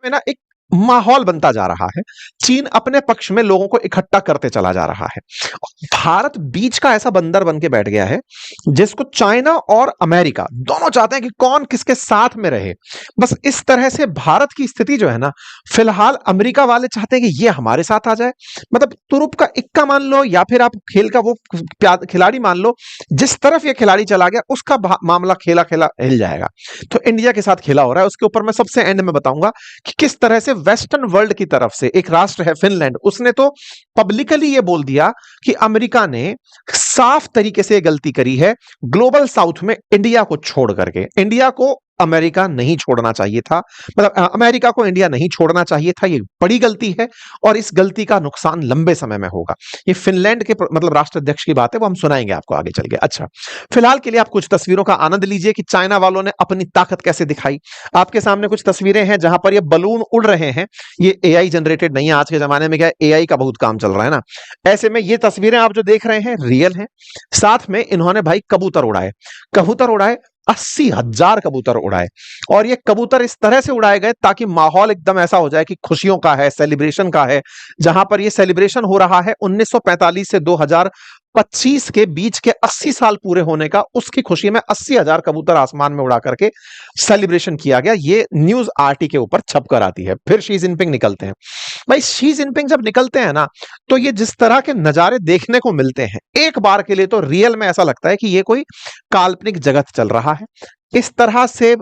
में ना एक माहौल बनता जा रहा है। चीन अपने पक्ष में लोगों को इकट्ठा करते चला जा रहा है। भारत बीच का ऐसा बंदर बन के बैठ गया है जिसको चाइना और अमेरिका दोनों चाहते हैं कि कौन किसके साथ में रहे। बस इस तरह से भारत की स्थिति जो है ना, फिलहाल अमेरिका वाले चाहते हैं कि ये हमारे साथ आ जाए। मतलब तुरुप का इक्का मान लो या फिर आप खेल का वो खिलाड़ी मान लो, जिस तरफ ये खिलाड़ी चला गया उसका मामला खेला खेला हिल जाएगा। तो इंडिया के साथ खेला हो रहा है, उसके ऊपर मैं सबसे एंड में बताऊंगा कि किस तरह से वेस्टर्न वर्ल्ड की तरफ से एक राष्ट्र है फिनलैंड, उसने तो पब्लिकली ये बोल दिया कि अमेरिका ने साफ तरीके से गलती करी है ग्लोबल साउथ में इंडिया को छोड़ करके। इंडिया को अमेरिका नहीं छोड़ना चाहिए था, मतलब अमेरिका को इंडिया नहीं छोड़ना चाहिए था। ये बड़ी गलती है और इस गलती का नुकसान लंबे समय में होगा। ये फिनलैंड के मतलब राष्ट्राध्यक्ष की बात है, वो हम सुनाएंगे आपको आगे चल के। अच्छा, फिलहाल के लिए आप कुछ तस्वीरों का आनंद लीजिए कि चाइना वालों ने अपनी ताकत कैसे दिखाई। आपके सामने कुछ तस्वीरें हैं जहां पर ये बलून उड़ रहे हैं। ये एआई जनरेटेड नहीं है, आज के जमाने में क्या है, एआई का बहुत काम चल रहा है ना। ऐसे में ये तस्वीरें आप जो देख रहे हैं रियल हैं। साथ में इन्होंने भाई कबूतर उड़ाए, कबूतर उड़ाए, 80,000 कबूतर उड़ाए। और ये कबूतर इस तरह से उड़ाए गए ताकि माहौल एकदम ऐसा हो जाए कि खुशियों का है, सेलिब्रेशन का है। जहां पर ये सेलिब्रेशन हो रहा है 1945 से 2025 के बीच के 80 साल पूरे होने का, उसकी खुशी में 80,000 कबूतर आसमान में उड़ा करके सेलिब्रेशन किया गया। ये न्यूज आरटी के ऊपर छप कर आती है। फिर शी जिनपिंग निकलते हैं। भाई शी जिनपिंग जब निकलते हैं ना, तो ये जिस तरह के नजारे देखने को मिलते हैं, एक बार के लिए तो रियल में ऐसा लगता है कि ये कोई काल्पनिक जगत चल रहा है। इस तरह से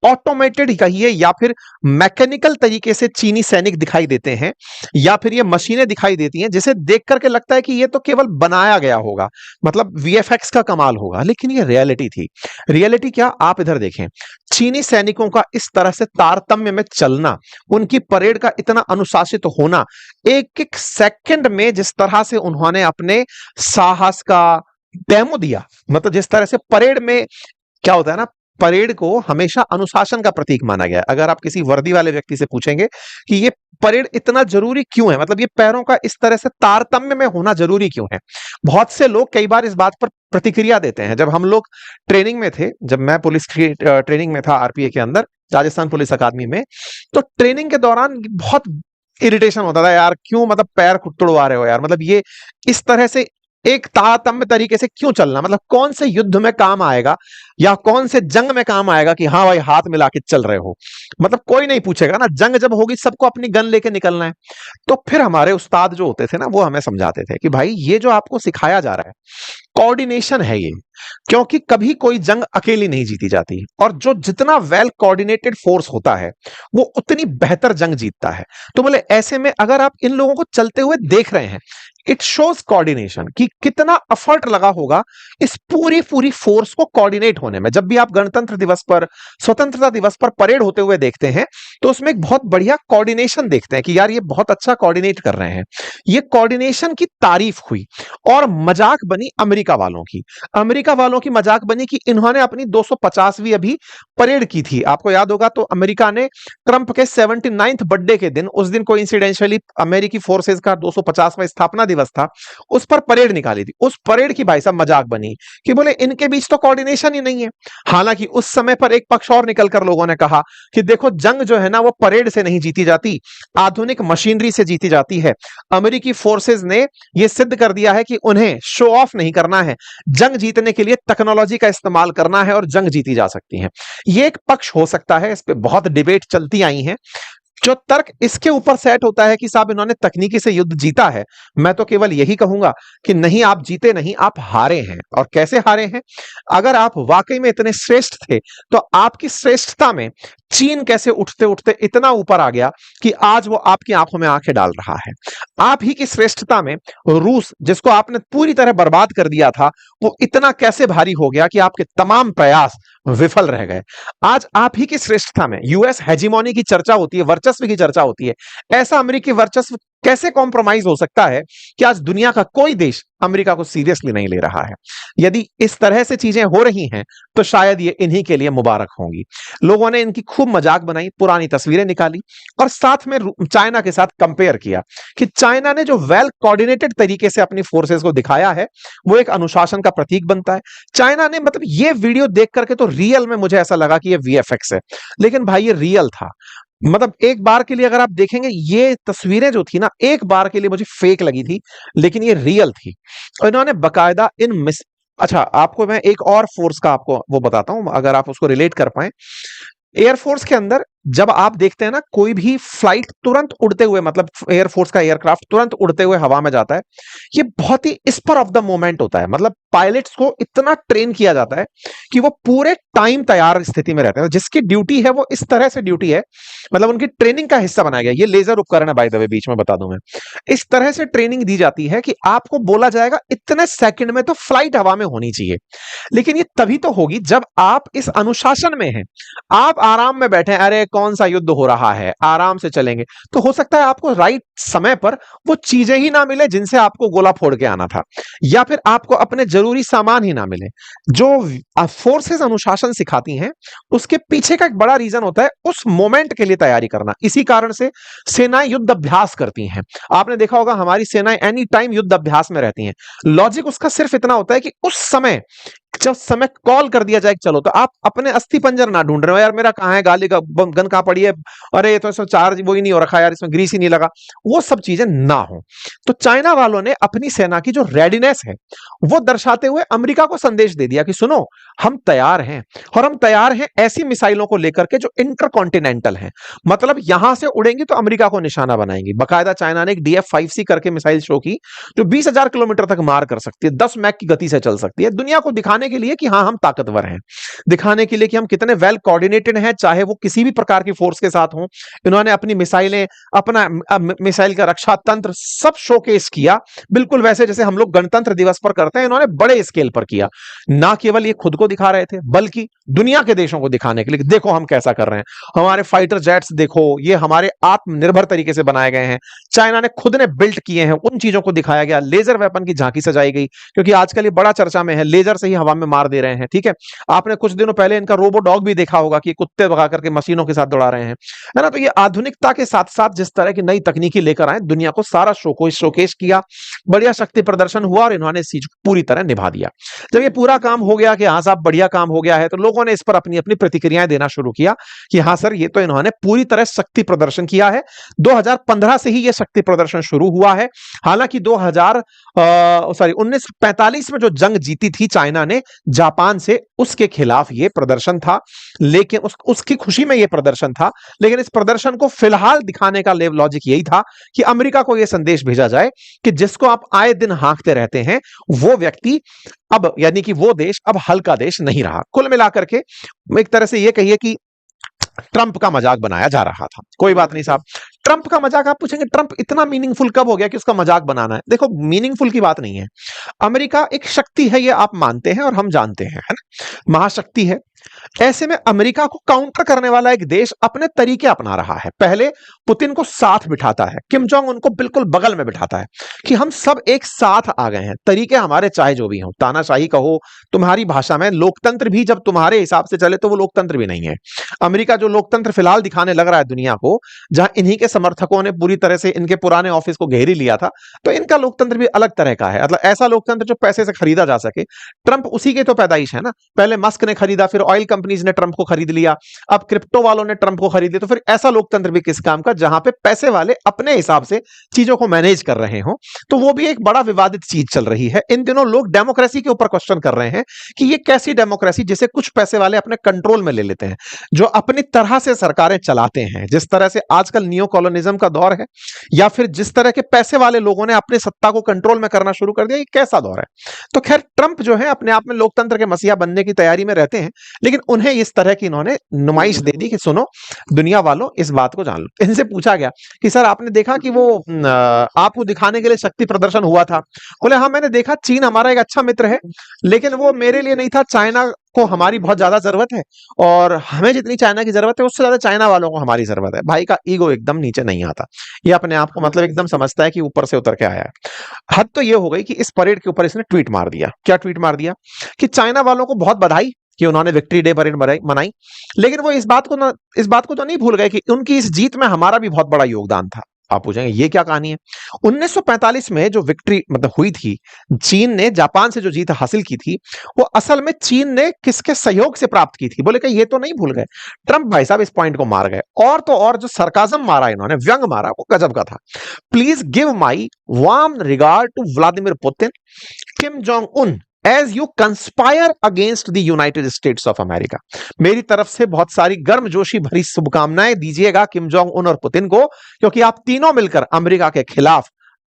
ऑटोमेटेड कहिए या फिर मैकेनिकल तरीके से चीनी सैनिक दिखाई देते हैं, या फिर ये मशीनें दिखाई देती हैं जिसे देख करके लगता है कि ये तो केवल बनाया गया होगा, मतलब वीएफएक्स का कमाल होगा। लेकिन ये रियलिटी थी। रियलिटी क्या, आप इधर देखें। चीनी सैनिकों का इस तरह से तारतम्य में चलना, उनकी परेड का इतना अनुशासित होना, एक एक सेकंड में जिस तरह से उन्होंने अपने साहस का डेमो दिया। मतलब जिस तरह से परेड में क्या होता है ना, परेड को हमेशा अनुशासन का प्रतीक माना गया है। अगर आप किसी वर्दी वाले व्यक्ति से पूछेंगे कि ये परेड इतना जरूरी क्यों है, मतलब ये पैरों का इस तरह से तारतम्य में होना जरूरी क्यों है, बहुत से लोग कई बार इस बात पर प्रतिक्रिया देते हैं। जब हम लोग ट्रेनिंग में थे, जब मैं पुलिस की ट्रेनिंग में था आरपीए के अंदर, राजस्थान पुलिस अकादमी में, तो ट्रेनिंग के दौरान बहुत इरिटेशन होता था, यार क्यों मतलब पैर तुड़वा रहे हो यार, मतलब ये इस तरह से एक तारतम्य तरीके से क्यों चलना, मतलब कौन से युद्ध में काम आएगा या कौन से जंग में काम आएगा कि हाँ भाई हाथ मिला के चल रहे हो। मतलब कोई नहीं पूछेगा ना, जंग जब होगी सबको अपनी गन लेके निकलना है। तो फिर हमारे उस्ताद जो होते थे ना, वो हमें समझाते थे कि भाई ये जो आपको सिखाया जा रहा है कोऑर्डिनेशन है ये, क्योंकि कभी कोई जंग अकेली नहीं जीती जाती, और जो जितना वेल कोऑर्डिनेटेड फोर्स होता है वो उतनी बेहतर जंग जीतता है। तो बोले ऐसे में अगर आप इन लोगों को चलते हुए देख रहे हैं, इट शोज कोऑर्डिनेशन कि कितना एफर्ट लगा होगा इस पूरी फोर्स को कोऑर्डिनेट होने में। जब भी आप गणतंत्र दिवस पर, स्वतंत्रता दिवस पर परेड होते हुए देखते हैं तो उसमें एक बहुत बढ़िया कोऑर्डिनेशन देखते हैं कि यार ये बहुत अच्छा कोऑर्डिनेट कर रहे हैं। ये कोऑर्डिनेशन की तारीफ हुई और मजाक बनी अमेरिका वालों की। अमेरिका वालों की मजाक बनी कि इन्होंने अपनी 250वीं अभी परेड की थी। आपको याद होगा तो अमेरिका ने ट्रंप के 79th बर्थडे के दिन, उस दिन कोइंसिडेंशियली अमेरिकी फोर्सेस का 250वां स्थापना दिवस था, उस पर परेड निकाली थी। उस परेड की भाई साहब मजाक बनी कि बोले इनके बीच तो कोऑर्डिनेशन ही नहीं है। हालांकि उस समय पर एक पक्ष और निकलकर लोगों ने कहा कि देखो जंग जो है ना वो परेड से नहीं जीती जाती, आधुनिक मशीनरी से जीती जाती है। अमेरिकी फोर्सेस ने यह सिद्ध कर दिया है कि उन्हें शो ऑफ नहीं करना है, जंग जीतने के लिए टेक्नोलॉजी का इस्तेमाल करना है और जंग जीती जा सकती है। यह एक पक्ष हो सकता है, इस पे बहुत डिबेट चलती आई है। जो तर्क इसके ऊपर सेट होता है कि साहब इन्होंने तकनीकी से युद्ध जीता है, मैं तो केवल यही कहूंगा कि नहीं, आप जीते नहीं, आप हारे हैं। और कैसे हारे हैं? अगर आप वाकई में इतने श्रेष्ठ थे तो आपकी श्रेष्ठता में चीन कैसे उठते उठते इतना ऊपर आ गया कि आज वो आपकी आंखों में आंखें डाल रहा है। आप ही की श्रेष्ठता में रूस, जिसको आपने पूरी तरह बर्बाद कर दिया था, वो इतना कैसे भारी हो गया कि आपके तमाम प्रयास विफल रह गए। आज आप ही की श्रेष्ठता में यूएस हेजिमोनी की चर्चा होती है, वर्चस्व की चर्चा होती है। ऐसा अमेरिकी वर्चस्व कैसे कॉम्प्रोमाइज हो सकता है कि आज दुनिया का कोई देश अमेरिका को सीरियसली नहीं ले रहा है? यदि इस तरह से चीजें हो रही हैं तो शायद ये इन्हीं के लिए मुबारक होंगी। लोगों ने इनकी खूब मजाक बनाई, पुरानी तस्वीरें निकाली और साथ में चाइना के साथ कंपेयर किया कि चाइना ने जो वेल कोऑर्डिनेटेड तरीके से अपनी फोर्सेस को दिखाया है वो एक अनुशासन का प्रतीक बनता है। चाइना ने, मतलब ये वीडियो देख करके तो रियल में मुझे ऐसा लगा कि ये वीएफएक्स है, लेकिन भाई ये रियल था। मतलब एक बार के लिए अगर आप देखेंगे ये तस्वीरें जो थी ना, एक बार के लिए मुझे फेक लगी थी, लेकिन ये रियल थी। और इन्होंने बकायदा इन मिस अच्छा, आपको मैं एक और फोर्स का आपको वो बताता हूं, अगर आप उसको रिलेट कर पाए। एयरफोर्स के अंदर जब आप देखते हैं ना, कोई भी फ्लाइट तुरंत उड़ते हुए, मतलब एयरफोर्स का एयरक्राफ्ट तुरंत उड़ते हुए हवा में जाता है, ये बहुत ही स्पर ऑफ द मोमेंट होता है। मतलब पायलट्स को इतना ट्रेन किया जाता है कि वो पूरे टाइम तैयार स्थिति में रहते हैं। जिसकी ड्यूटी है वो इस तरह से ड्यूटी है, मतलब उनकी ट्रेनिंग का हिस्सा बनाया गया। ये लेजर उपकरण है बाय द वे, बीच में बता दूं मैं। इस तरह से ट्रेनिंग दी जाती है कि आपको बोला जाएगा इतने सेकंड में तो फ्लाइट हवा में होनी चाहिए, लेकिन ये तभी तो होगी जब आप इस अनुशासन में हैं। आप आराम में बैठे हैं, अरे कौन सा युद्ध हो रहा है, आराम से चलेंगे, तो हो सकता है आपको राइट समय पर वो चीजें ही ना मिले जिनसे आपको गोला फोड़ के आना था, या फिर आपको अपने जरूरी सामान ही ना मिले। जो फोर्सेस अनुशासन सिखाती हैं, उसके पीछे का एक बड़ा रीजन होता है उस मोमेंट के लिए तैयारी करना। इसी कारण से सेनाएं युद्ध अभ्यास करती हैं। आपने देखा होगा हमारी सेनाएं एनी टाइम युद्ध अभ्यास में रहती हैं। लॉजिक उसका सिर्फ इतना होता है कि उस समय जब समय कॉल कर दिया जाए कि चलो, तो आप अपने अस्थि पंजर ना ढूंढ रहे हो, यार मेरा कहाँ है, गाली का गन कहाँ पड़ी है, अरे ये तो इसमें चार्ज वो ही नहीं हो रखा, यार इसमें ग्रीस ही नहीं लगा, वो सब चीजें ना हो। तो चाइना वालों ने अपनी सेना की जो रेडीनेस है वो दर्शाते हुए अमेरिका को संदेश दे दिया कि सुनो, हम तैयार हैं, और हम तैयार हैं ऐसी मिसाइलों को लेकर के जो इंटरकॉन्टिनेंटल हैं, मतलब यहां से उड़ेंगी तो अमेरिका को निशाना बनाएंगी। बाकायदा चाइना ने एक DF-5C करके मिसाइल शो की, जो 20,000 किलोमीटर तक मार कर सकती है, 10 मैक की गति से चल सकती है, दुनिया को दिखाने के लिए कि हाँ हम ताकतवर हैं, दिखाने के लिए कि हम कितने वेल कोऑर्डिनेटेड हैं, चाहे वो किसी भी प्रकार की फोर्स के साथ हो। इन्होंने अपनी मिसाइलें, अपना मिसाइल का रक्षा तंत्र सब शोकेस किया, बिल्कुल वैसे जैसे हम लोग गणतंत्र दिवस पर करते हैं, इन्होंने बड़े स्केल पर किया। ना केवल ये खुद को दिखा रहे थे, बल्कि दुनिया के देशों को दिखाने के लिए देखो हम कैसा कर रहे हैं, हमारे फाइटर जेट्स देखो, ये हमारे आत्मनिर्भर तरीके से बनाए गए हैं, चाइना ने खुद ने बिल्ट किए हैं, उन चीजों को दिखाया गया। लेजर वेपन की झांकी सजाई गई, क्योंकि आजकल ये बड़ा चर्चा में है, लेजर से ही हवा में मार दे रहे हैं। ठीक है, आपने कुछ दिनों पहले इनका रोबो डॉग भी देखा होगा कि कुत्ते भगा करके मशीनों के साथ दौड़ा रहे हैं, है ना। तो ये आधुनिकता के साथ साथ जिस तरह की नई तकनीकी लेकर आए, दुनिया को सारा शोकेस किया, बढ़िया शक्ति प्रदर्शन हुआ, और इन्होंने इस चीज को पूरी तरह निभा दिया। जब ये पूरा काम हो गया कि हाँ साहब बढ़िया काम हो गया है, तो लोगों ने इस पर अपनी अपनी प्रतिक्रियाएं देना शुरू किया कि हाँ सर, ये तो इन्होंने पूरी तरह शक्ति प्रदर्शन किया है। 2015 से ही ये शक्ति प्रदर्शन शुरू हुआ है। हालांकि 1945 में जो जंग जीती थी चाइना ने जापान से, उसके खिलाफ ये प्रदर्शन था, लेकिन उसकी खुशी में ये प्रदर्शन था। लेकिन इस प्रदर्शन को फिलहाल दिखाने का लॉजिक यही था कि अमेरिका को यह संदेश भेजा जाए कि जिसको आप आए दिन हाँकते रहते हैं, वो व्यक्ति अब, यानी कि वो देश अब हल्का देश नहीं रहा। कुल मिलाकर के एक तरह से ये कहिए कि ट्रंप का मजाक बनाया जा रहा था। कोई बात नहीं साहब, ट्रंप का मजाक, आप पूछेंगे ट्रंप इतना मीनिंगफुल कब हो गया कि उसका मजाक बनाना है। देखो, मीनिंगफुल की बात नहीं है। अमेरिका एक शक्ति है, ये आप मानते हैं और हम जानते हैं, है ना, महाशक्ति है। ऐसे में अमेरिका को काउंटर करने वाला एक देश अपने तरीके अपना रहा है। पहले पुतिन को साथ बिठाता है, किम जोंग उनको बिल्कुल बगल में बिठाता है कि हम सब एक साथ आ गए हैं, तरीके हमारे चाहे जो भी हो, तानाशाही कहो, तुम्हारी भाषा में लोकतंत्र भी जब तुम्हारे हिसाब से चले तो वो लोकतंत्र भी नहीं है। अमेरिका जो लोकतंत्र फिलहाल दिखाने लग रहा है दुनिया को, जहां इन्हीं के समर्थकों ने पूरी तरह से इनके पुराने ऑफिस को घेर ही लिया था, तो इनका लोकतंत्र भी अलग तरह का है। मतलब ऐसा लोकतंत्र जो पैसे से खरीदा जा सके। ट्रंप उसी के तो पैदाइश है ना। पहले मस्क ने खरीदा, फिर ऑयल कंपनीज ने ट्रंप को खरीद लिया, अब क्रिप्टो वालों ने ट्रंप को खरीद लिया। तो फिर ऐसा लोकतंत्र भी किस काम का, जहां पे पैसे वाले अपने हिसाब से चीजों को मैनेज कर रहे हो। तो वो भी एक बड़ा विवादित चीज चल रही है। इन दिनों लोग डेमोक्रेसी के ऊपर क्वेश्चन कर रहे हैं कि ये कैसी डेमोक्रेसी जिसे कुछ पैसे वाले अपने कंट्रोल में ले लेते हैं, जो अपनी तरह से सरकारें चलाते हैं, जिस तरह से आजकल नियो कॉलोनिज्म का दौर है, या फिर जिस तरह के पैसे वाले लोगों ने अपनी सत्ता को कंट्रोल में करना शुरू कर दिया, ये कैसा दौर है। तो खैर, ट्रंप जो है अपने आप में लोकतंत्र के मसीहा बनने की तैयारी में रहते हैं, लेकिन उन्हें इस तरह की इन्होंने नुमाइश दे दी कि सुनो दुनिया वालों, इस बात को जान लो। इनसे पूछा गया कि सर आपने देखा कि वो आपको दिखाने के लिए शक्ति प्रदर्शन हुआ था। बोले हाँ मैंने देखा, चीन हमारा एक अच्छा मित्र है, लेकिन वो मेरे लिए नहीं था। चाइना को हमारी बहुत ज्यादा जरूरत है, और हमें जितनी चाइना की जरूरत है उससे ज्यादा चाइना वालों को हमारी जरूरत है। भाई का ईगो एकदम नीचे नहीं आता, ये अपने आप को मतलब एकदम समझता है कि ऊपर से उतर के आया है। हद तो ये हो गई कि इस परेड के ऊपर इसने ट्वीट मार दिया। क्या ट्वीट मार दिया कि चाइना वालों को बहुत बधाई कि उन्होंने विक्ट्री डे परेड मनाई, लेकिन वो इस बात को तो नहीं भूल गए कि उनकी इस जीत में हमारा भी बहुत बड़ा योगदान था। आप पूछेंगे ये क्या कहानी है? 1945 में जो विक्ट्री मतलब हुई थी, चीन ने जापान से जो जीत हासिल की थी, वो असल में चीन ने किसके सहयोग से प्राप्त की थी? बोले कि ये तो नहीं भूल गए। ट्रंप भाई साहब इस पॉइंट को मार गए, और तो और जो सरकाज़म मारा इन्होंने, व्यंग मारा, वो गजब का था। Please give my warm regard to Vladimir Putin, Kim Jong Un, as you conspire against the United States of America. मेरी तरफ से बहुत सारी गर्मजोशी भरी शुभकामनाएं दीजिएगा किम जोंग उन और पुतिन को, क्योंकि आप तीनों मिलकर अमेरिका के खिलाफ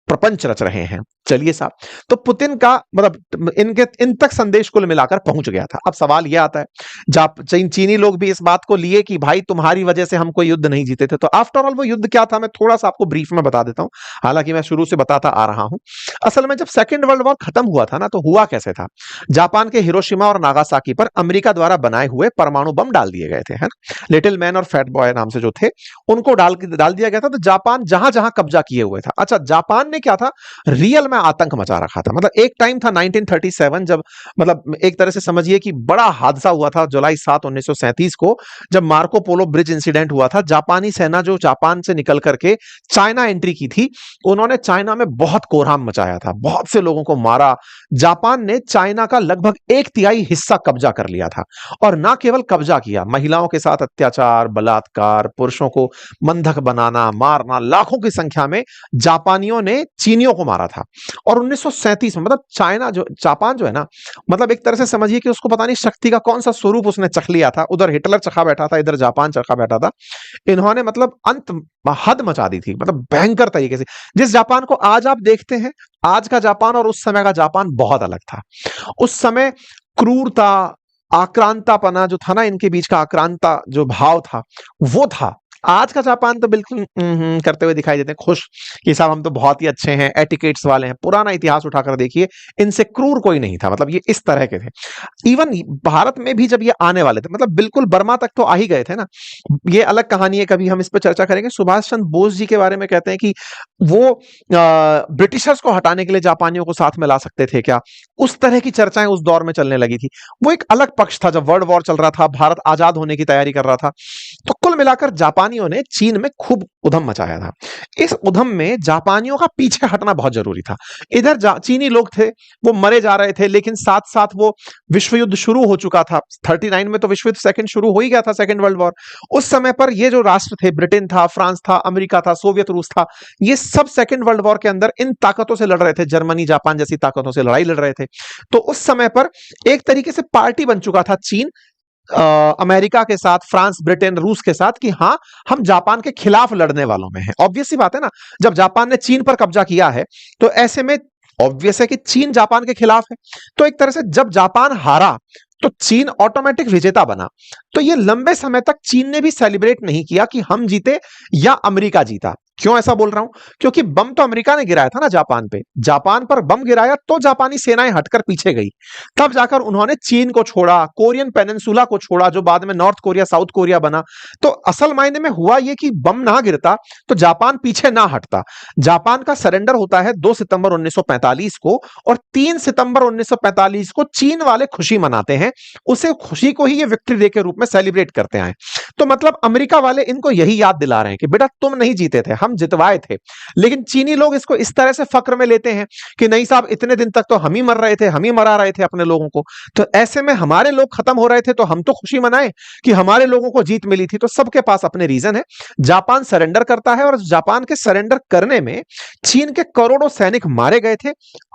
प्रपंच रच रहे हैं। चलिए साहब, तो पुतिन का मतलब इनके इन तक संदेश कुल मिलाकर पहुंच गया था। अब सवाल यह आता है, चीनी लोग भी इस बात को लिए कि भाई तुम्हारी वजह से हम कोई युद्ध नहीं जीते थे। तो आफ्टर ऑल वो युद्ध क्या था, मैं थोड़ा सा आपको ब्रीफ में बता देता हूं, हालांकि मैं शुरू से बताता आ रहा हूं। असल में जब सेकेंड वर्ल्ड वॉर खत्म हुआ था ना, तो हुआ कैसे था, जापान के हिरोशिमा और नागासाकी पर अमेरिका द्वारा बनाए हुए परमाणु बम डाल दिए गए थे, है ना। लिटिल मैन और फैट बॉय नाम से जो थे, उनको डाल दिया गया था। तो जापान जहां जहां कब्जा किए हुए था, अच्छा जापान ने क्या था, रियल में आतंक मचा रखा था। मतलब एक टाइम था 1937, जब मतलब एक तरह से समझिए कि बड़ा हादसा हुआ था जुलाई 7 1937 को, जब मार्को पोलो ब्रिज इंसिडेंट हुआ था। जापानी सेना जो जापान से निकल करके चाइना एंट्री की थी, उन्होंने चाइना में बहुत कोहराम मचाया था, बहुत से लोगों को मारा। जापान ने चाइना का लगभग 1/3 हिस्सा कब्जा कर लिया था, और ना केवल कब्जा किया, महिलाओं के साथ अत्याचार, बलात्कार, पुरुषों को बंधक बनाना, मारना, लाखों की संख्या में जापानियों ने चीनियों को मारा था। और 1937 में मतलब जापान जो है ना, मतलब एक तरह से समझिए कि उसको पता नहीं शक्ति का कौन सा स्वरूप उसने चख लिया था। उधर हिटलर चखा बैठा था, इधर जापान चखा बैठा था। इन्होंने मतलब हद मचा दी थी, मतलब भयंकर तरीके से। जिस जापान को आज आप देखते हैं, आज का जापान और उस समय का जापान बहुत अलग था। उस समय क्रूरता, आक्रांतापना जो था ना, इनके बीच का आक्रांता जो भाव था, वो था। आज का जापान तो बिल्कुल करते हुए दिखाई देते हैं, खुश कि साहब हम तो बहुत ही अच्छे हैं, एटिकेट्स वाले हैं। पुराना इतिहास उठाकर देखिए, इनसे क्रूर कोई नहीं था, मतलब ये इस तरह के थे। इवन भारत में भी जब ये आने वाले थे, मतलब बिल्कुल बर्मा तक तो आ ही गए थे ना। ये अलग कहानी है, कभी हम इस पर चर्चा करेंगे। सुभाष चंद्र बोस जी के बारे में कहते हैं कि वो ब्रिटिशर्स को हटाने के लिए जापानियों को साथ में ला सकते थे क्या, उस तरह की चर्चाएं उस दौर में चलने लगी थी। वो एक अलग पक्ष था, जब वर्ल्ड वॉर चल रहा था, भारत आजाद होने की तैयारी कर रहा था। तो कुल मिलाकर जापानियों ने चीन में खूब उधम मचाया था। इस उधम में जापानियों का पीछे हटना बहुत जरूरी था। इधर चीनी लोग थे, वो मरे जा रहे थे, लेकिन साथ साथ वो विश्व युद्ध शुरू हो चुका था। 39 में तो विश्व युद्ध सेकंड शुरू हो ही गया था, सेकंड वर्ल्ड वॉर। उस समय पर ये जो राष्ट्र थे, ब्रिटेन था, फ्रांस था, अमेरिका था, सोवियत रूस था, ये सब सेकंड वर्ल्ड वॉर के अंदर इन ताकतों से लड़ रहे थे, जर्मनी जापान जैसी ताकतों से लड़ाई लड़ रहे थे। तो उस समय पर एक तरीके से पार्टी बन चुका था चीन अमेरिका के साथ, फ्रांस, ब्रिटेन, रूस के साथ, कि हाँ हम जापान के खिलाफ लड़ने वालों में हैं। ऑब्वियस सी बात है ना, जब जापान ने चीन पर कब्जा किया है, तो ऐसे में ऑब्वियस है कि चीन जापान के खिलाफ है। तो एक तरह से जब जापान हारा, तो चीन ऑटोमेटिक विजेता बना। तो ये लंबे समय तक चीन ने भी सेलिब्रेट नहीं किया कि हम जीते या अमेरिका जीता। क्यों ऐसा बोल रहा हूं, क्योंकि बम तो अमेरिका ने गिराया था ना जापान पे, जापान पर बम गिराया तो जापानी सेनाएं हटकर पीछे गई, तब जाकर उन्होंने चीन को छोड़ा, कोरियन पेनिनसुला को छोड़ा, जो बाद में नॉर्थ कोरिया, साउथ कोरिया बना। तो असल मायने में हुआ यह कि बम ना गिरता तो जापान पीछे ना हटता। जापान का सरेंडर होता है 2 सितंबर 1945 को, और 3 सितंबर 1945 को चीन वाले खुशी मनाते हैं। उसे खुशी को ही ये विक्ट्री डे के रूप में सेलिब्रेट करते हैं। तो मतलब अमेरिका वाले इनको यही याद दिला रहे हैं कि बेटा तुम नहीं जीते थे, हम जितवाए थे। लेकिन चीनी लोग इसको इस तरह से फक्र में लेते हैं कि नहीं साहब, इतने दिन तक तो हम ही मर रहे थे, हम ही मरा रहे थे अपने लोगों को। तो ऐसे में हमारे लोग खत्म हो रहे थे, तो हम तो खुशी मनाएं कि हमारे लोगों को जीत मिली थी। तो सबके पास अपने रीजन है। जापान सरेंडर करता है, और जापान के सरेंडर करने में चीन के करोड़ों सैनिक मारे गए थे,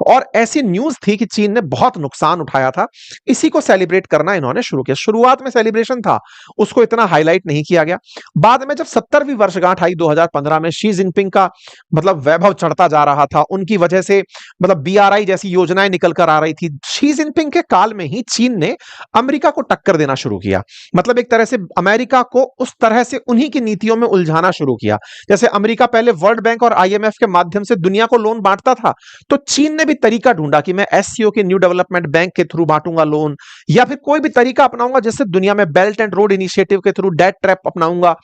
और ऐसी न्यूज थी कि चीन ने बहुत नुकसान उठाया था। इसी को सेलिब्रेट करना इन्होंने शुरू किया। शुरुआत में सेलिब्रेशन था, उसको इतना हाईलाइट नहीं किया गया। बाद में जब 70वीं वर्षगांठ आई 2015 में, शी जिनपिंग का मतलब वैभव चढ़ता जा रहा था, उनकी वजह से मतलब बीआरआई जैसी योजनाएं निकल कर आ रही थी। शी जिनपिंग के काल में ही चीन ने अमेरिका को टक्कर देना शुरू किया। मतलब एक तरह से अमेरिका को उस तरह से उन्हीं की नीतियों में उलझाना शुरू किया। जैसे अमेरिका पहले वर्ल्ड बैंक और आईएमएफ के माध्यम से दुनिया को लोन बांटता था, तो चीन ने भी तरीका ढूंढा कि मैं एससीओ के न्यू डेवलपमेंट बैंक के थ्रू बांटूंगा लोन, या फिर कोई भी तरीका अपनाऊंगा जिससे दुनिया में बेल्ट एंड रोड इनिशिएटिव के थ्रू डेट ट्रैप अपनाऊंगा।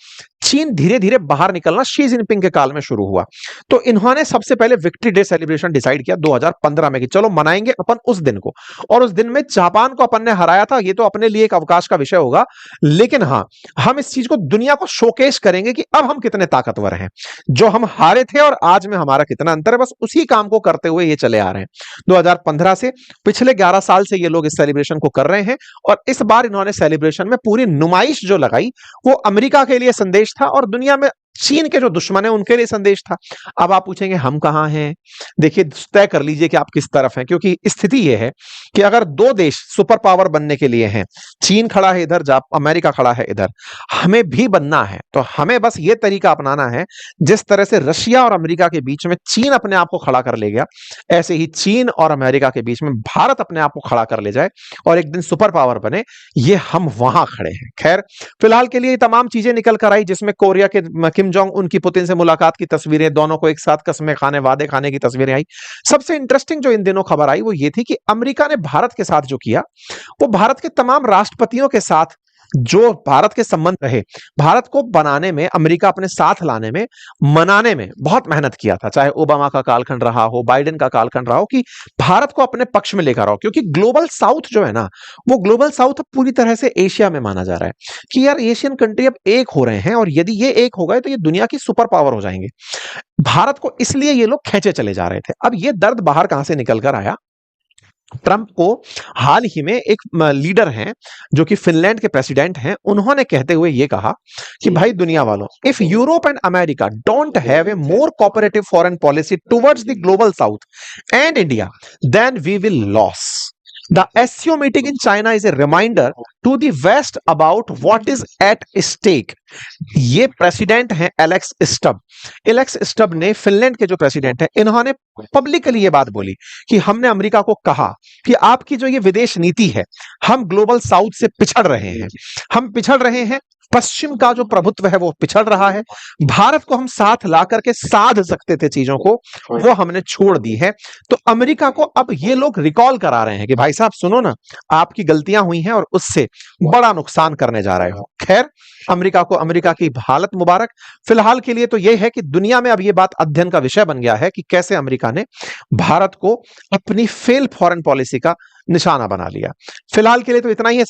चीन धीरे धीरे बाहर निकलना शी जिनपिंग के काल में शुरू हुआ। तो इन्होंने सबसे पहले विक्ट्री डे सेलिब्रेशन डिसाइड किया 2015 में कि चलो मनाएंगे अपन उस दिन को, और उस दिन में जापान को अपन ने हराया था, ये तो अपने लिए एक अवकाश का विषय होगा, लेकिन हाँ हम इस चीज को दुनिया को शोकेस करेंगे कि अब हम कितने ताकतवर हैं, जो हम हारे थे और आज में हमारा कितना अंतर है, बस उसी काम को करते हुए ये चले आ रहे हैं। 2015 से पिछले 11 साल से ये लोग इस सेलिब्रेशन को कर रहे हैं, और इस बार इन्होंने सेलिब्रेशन में पूरी नुमाइश जो लगाई वो अमेरिका के लिए संदेश था और दुनिया में चीन के जो दुश्मन है उनके लिए संदेश था। अब आप पूछेंगे हम कहां हैं? देखिए तय कर लीजिए कि आप किस तरफ हैं, क्योंकि स्थिति यह है कि अगर दो देश सुपर पावर बनने के लिए हैं, चीन खड़ा है इधर, अमेरिका खड़ा है इधर, हमें भी बनना है तो हमें बस ये तरीका अपनाना है, जिस तरह से रशिया और अमेरिका के बीच में चीन अपने आप को खड़ा कर ले गया, ऐसे ही चीन और अमेरिका के बीच में भारत अपने आप को खड़ा कर ले जाए और एक दिन सुपर पावर बने। ये हम वहां खड़े हैं। खैर फिलहाल के लिए तमाम चीजें निकल कर आई, जिसमें कोरिया के किम जोंग उन की पुतिन से मुलाकात की तस्वीरें, दोनों को एक साथ कस्में खाने वादे खाने की तस्वीरें आई। सबसे इंटरेस्टिंग जो इन दिनों खबर आई वो ये थी कि अमेरिका ने भारत के साथ जो किया वो भारत के तमाम राष्ट्रपतियों के साथ जो भारत के संबंध रहे, भारत को बनाने में, अमेरिका अपने साथ लाने में, मनाने में बहुत मेहनत किया था, चाहे ओबामा का कालखंड रहा हो, बाइडेन का कालखंड रहा हो, कि भारत को अपने पक्ष में लेकर आओ। क्योंकि ग्लोबल साउथ जो है ना, वो ग्लोबल साउथ पूरी तरह से एशिया में माना जा रहा है कि यार एशियन कंट्री अब एक हो रहे हैं, और यदि ये एक हो गए तो ये दुनिया की सुपर पावर हो जाएंगे। भारत को इसलिए ये लोग खींचे चले जा रहे थे। अब ये दर्द बाहर कहां से निकल कर आया? ट्रंप को हाल ही में एक लीडर हैं जो कि फिनलैंड के प्रेसिडेंट हैं, उन्होंने कहते हुए ये कहा कि भाई दुनिया वालों, if Europe and America don't have a more cooperative foreign policy towards the global south and India, then we will loss. The SCO meeting in China is a reminder to the West about what is at stake. ये president हैं Alex stub. Alex stub ने, Finland के जो president हैं, इन्होंने publicly ये बात बोली कि हमने अमेरिका को कहा कि आपकी जो ये विदेश नीति है, हम ग्लोबल साउथ से पिछड़ रहे हैं, हम पिछड़ रहे हैं, पश्चिम का जो प्रभुत्व है वो पिछड़ रहा है, भारत को हम साथ ला करके साध सकते थे चीजों को, वो हमने छोड़ दी है। तो अमेरिका को अब ये लोग रिकॉल करा रहे हैं कि भाई साहब सुनो ना, आपकी गलतियां हुई हैं और उससे बड़ा नुकसान करने जा रहे हो। खैर अमेरिका को, अमेरिका की हालत मुबारक। फिलहाल के लिए तो यह है कि दुनिया में अब यह बात अध्ययन का विषय बन गया है कि कैसे अमेरिका ने भारत को अपनी फेल फॉरेन पॉलिसी का निशाना बना लिया। फिलहाल के लिए तो इतना ही है।